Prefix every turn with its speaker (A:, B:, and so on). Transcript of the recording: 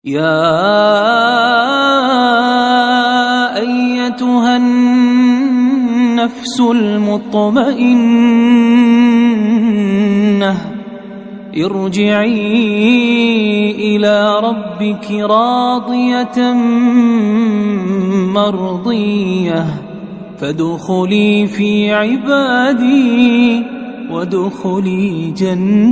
A: يا أيتها النفس المطمئنة ارجعي إلى ربك راضية مرضية فادخلي في عبادي وادخلي جنتي.